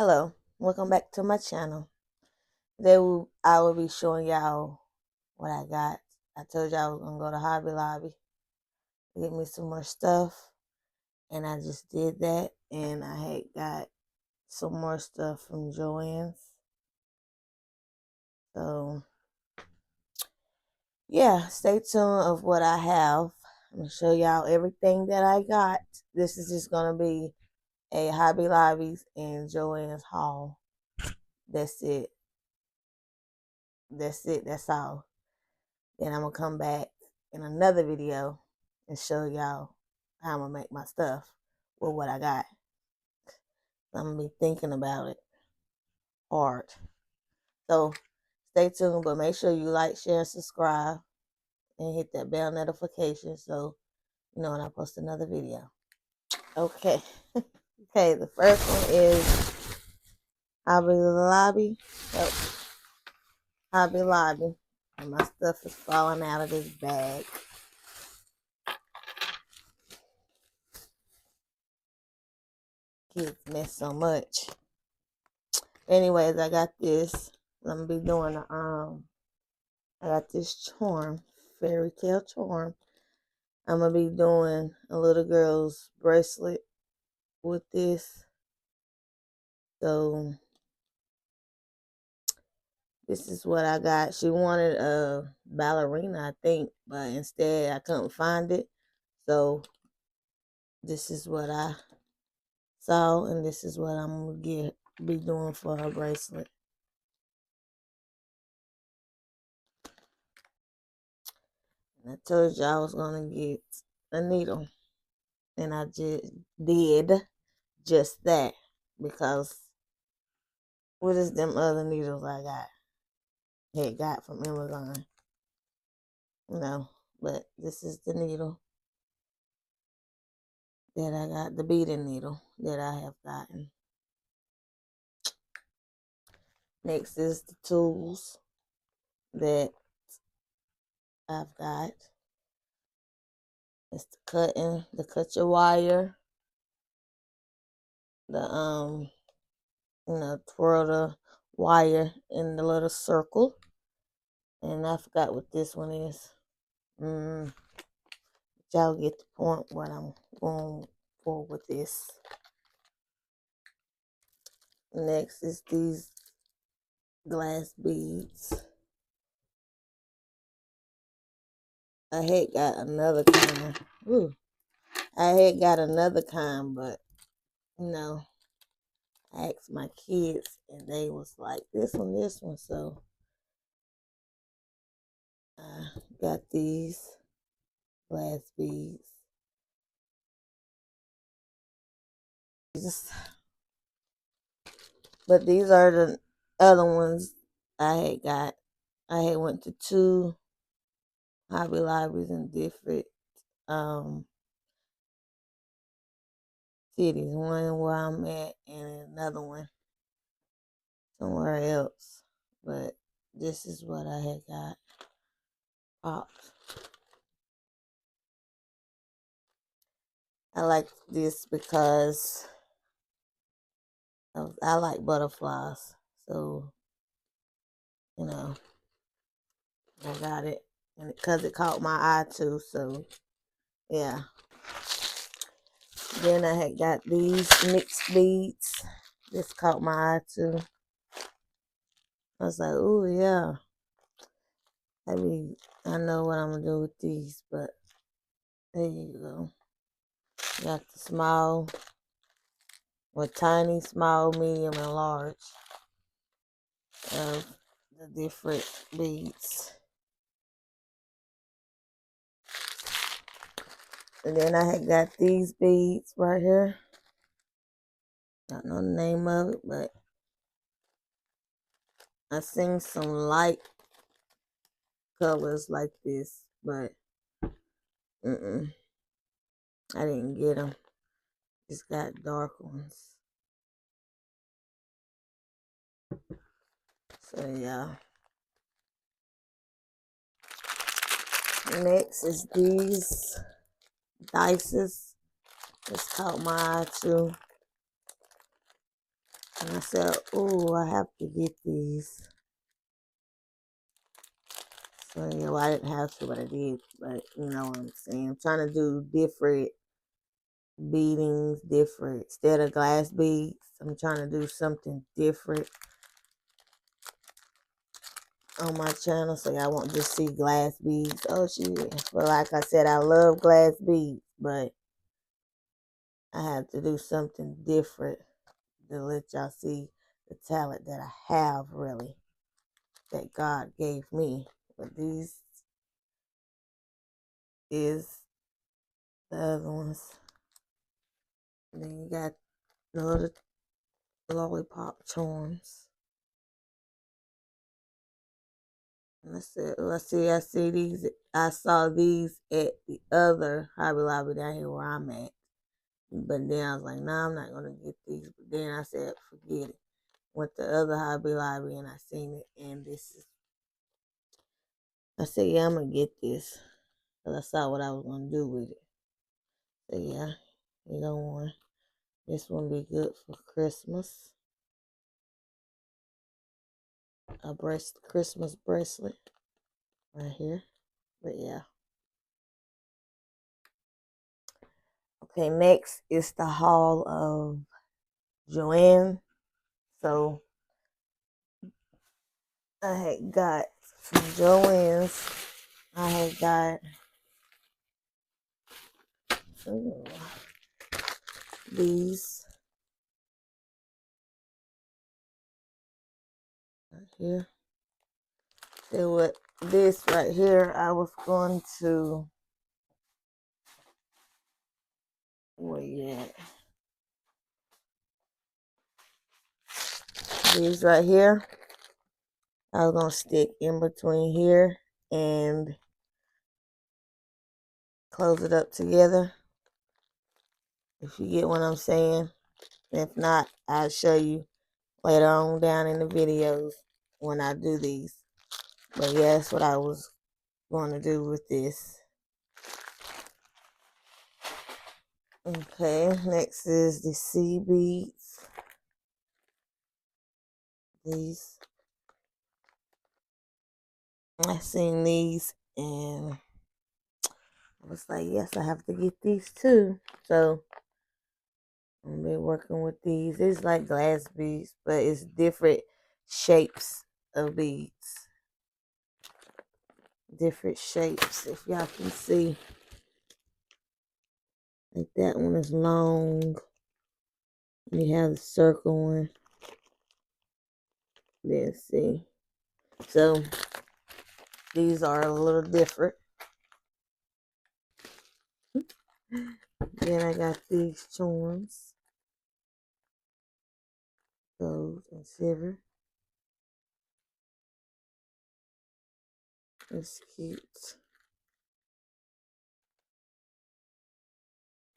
Hello, welcome back to my channel. Today I will be showing y'all what I got. I told y'all I was gonna go to Hobby Lobby to get me some more stuff, and I just did that. And I had got some more stuff from Joann's. So yeah, stay tuned of what I have. I'm gonna show y'all everything that I got. This is just gonna be a Hobby Lobby's and Joann's haul. That's it. That's all. Then I'm gonna come back in another video and show y'all how I'm gonna make my stuff with what I got. I'm gonna be thinking about it hard. So stay tuned, but make sure you like, share, subscribe, and hit that bell notification so you know when I post another video. Okay. Okay, the first one is Hobby Lobby. So, Hobby Lobby. And my stuff is falling out of this bag. Kids mess so much. Anyways, I got this. I'm gonna be doing I got this charm, fairy tale charm. I'm gonna be doing a little girl's bracelet with this. So this is what I got. She wanted a ballerina, I think, but instead I couldn't find it. So this is what I saw, and this is what I'm gonna be doing for her bracelet. And I told you I was gonna get a needle, and I just did just that because what is them other needles I got from Amazon? No, but this is the needle that I got, the beading needle that I have gotten. Next is the tools that I've got. It's the cut your wire, the twirl the wire in the little circle. And I forgot what this one is. Y'all get the point what I'm going for with this. Next is these glass beads. I had got another kind. Ooh, I had got another kind, but I asked my kids and they was like this one. So I got these glass beads. But these are the other ones I had got. I had went to two Hobby Lobbies in different cities. One where I'm at and another one somewhere else. But this is what I had got popped. I like this because I like butterflies. So, I got it. And because it caught my eye too. So, yeah. Then I had got these mixed beads. This caught my eye too. I was like, ooh, yeah. I know what I'm going to do with these, but there you go. Got the small, with tiny, small, medium, and large of the different beads. And then I had got these beads right here. Don't know the name of it, but I seen some light colors like this, but I didn't get them. Just got dark ones. So yeah. Next is these dices. This caught my eye too. And I said, oh, I have to get these. So yeah, well, I didn't have to, but I did. But you know what I'm saying. I'm trying to do different beadings, different instead of glass beads. I'm trying to do something different on my channel, so y'all won't just see glass beads. Oh shit. But like I said, I love glass beads, but I have to do something different to let y'all see the talent that I have, really, that God gave me. But these is the other ones. And then you got the other lollipop charms. I see these. I saw these at the other Hobby Lobby down here where I'm at. But then I was like, nah, I'm not gonna get these. But then I said, forget it. Went to other Hobby Lobby and I seen it, and this is. I said, yeah, I'm gonna get this, cause I saw what I was gonna do with it. So yeah, you don't want this one be good for Christmas. A Christmas bracelet right here. But yeah. Okay, next is the haul of Joann. So I had got from Joann's. I had got these right here. So what this right here, I was going to, where you at? These right here, I was gonna stick in between here and close it up together. If you get what I'm saying. If not, I'll show you later on down in the videos when I do these. But yeah, that's what I was going to do with this. Okay, next is the sea beads. These. I seen these and I was like, yes, I have to get these too. So I'm gonna be working with these. It's like glass beads, but it's different shapes of beads. Different shapes, if y'all can see. Like that one is long. You have the circle one. Let's see. So these are a little different. Then I got these charms. Gold and silver. It's cute.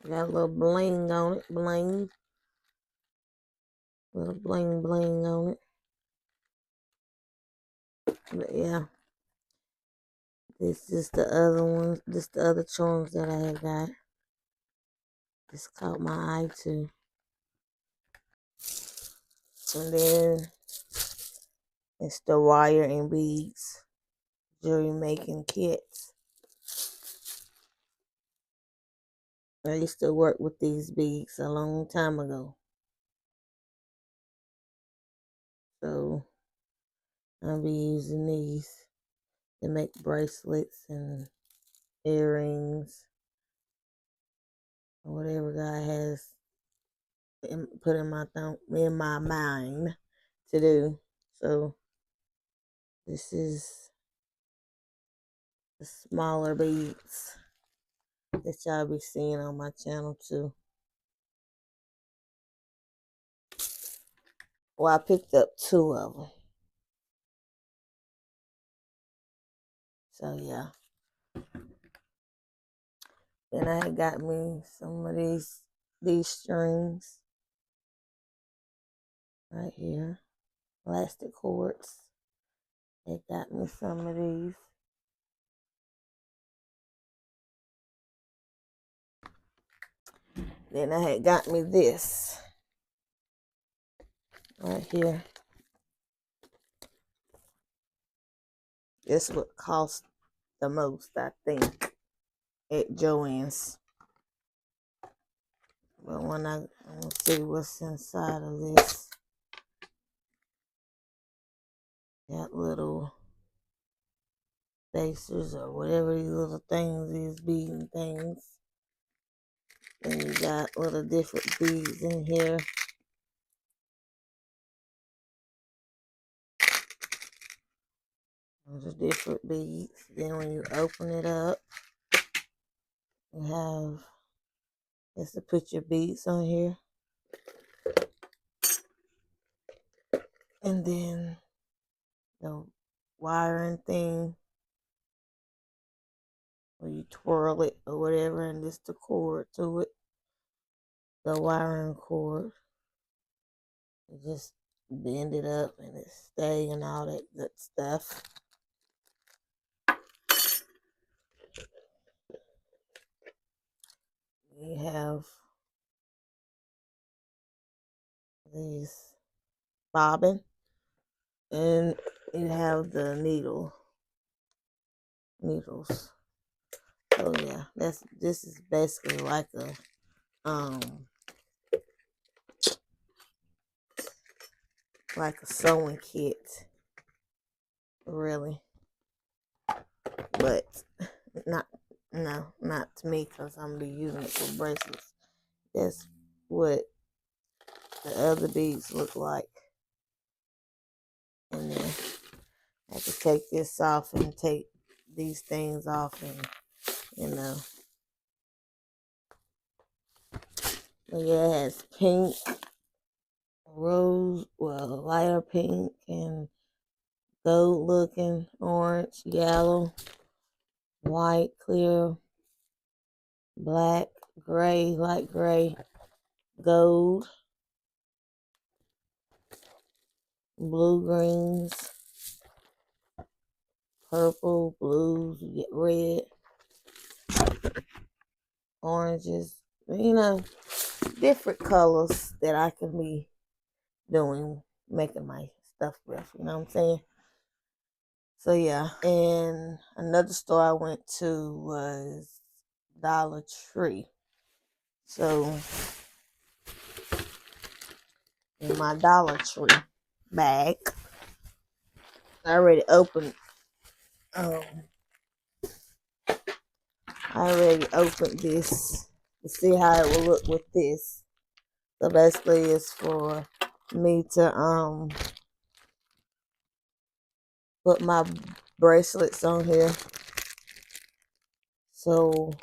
Got a little bling on it. Bling. Little bling bling on it. But yeah. This is the other one. This the other charms that I had got. This caught my eye too. And then it's the wire and beads jewelry making kits. I used to work with these beads a long time ago. So I'll be using these to make bracelets and earrings or whatever God has put in my mind to do. So this is the smaller beads that y'all be seeing on my channel too. Well, I picked up 2 of them. So yeah. Then I had got me some of these strings right here. Plastic cords. They got me some of these. Then I had got me this. right here. This would cost the most, I think, at Joann's. But when I'm gonna see what's inside of this. Got little spacers or whatever these little things is, beading things. And you got little different beads in here. Those are different beads. Then when you open it up, you have just to put your beads on here. And then the wiring thing where you twirl it or whatever, and just the cord to it. The wiring cord. You just bend it up and it stay and all that good stuff. You have these bobbin, and you have the needles. So yeah, this is basically like a sewing kit, really. But not to me, because I'm gonna be using it for bracelets. That's what the other beads look like. And then I have to take this off and take these things off, and but yeah, it has pink, rose, well, lighter pink, and gold looking, orange, yellow, white, clear, black, gray, light gray, gold, blue, greens, purple, blues, you get red, oranges, different colors that I can be making my stuff with, you know what I'm saying? So yeah, and another store I went to was Dollar Tree. So in my Dollar Tree bag, I already opened this to see how it will look with this. So basically it's for me to put my bracelets on here. So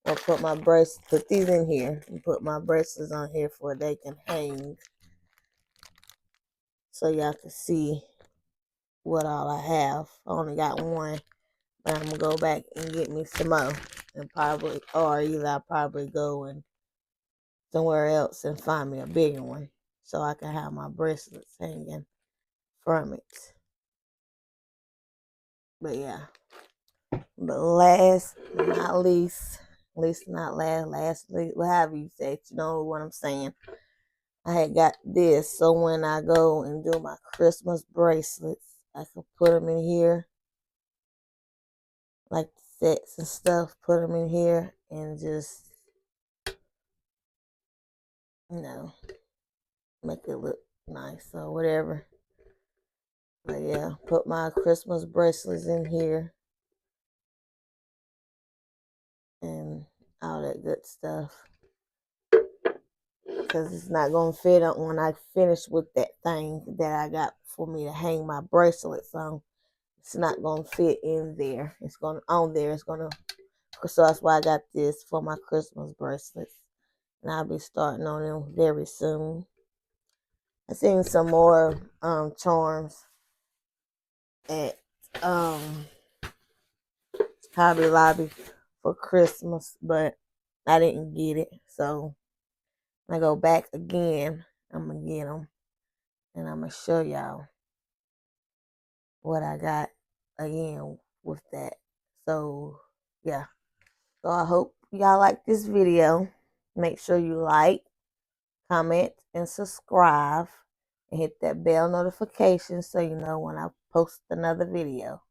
I'll put these in here and put my bracelets on here for they can hang. So y'all can see what all I have. I only got one, but I'm gonna go back and get me some more, and either I'll probably go and somewhere else and find me a bigger one so I can have my bracelets hanging from it. But yeah, but last but not least, whatever you say, you know what I'm saying. I had got this, so when I go and do my Christmas bracelets, I can put them in here, like sets and stuff, put them in here, and just, make it look nice or whatever. But yeah, put my Christmas bracelets in here and all that good stuff. Because it's not going to fit on when I finish with that thing that I got for me to hang my bracelets on. It's not going to fit in there. It's going on there. So that's why I got this for my Christmas bracelets. And I'll be starting on them very soon. I seen some more charms at Hobby Lobby for Christmas, but I didn't get it. So when I go back again, I'm going to get them. And I'm going to show y'all what I got again with that. So yeah. So I hope y'all like this video. Make sure you like, comment, and subscribe. And hit that bell notification so you know when I post another video.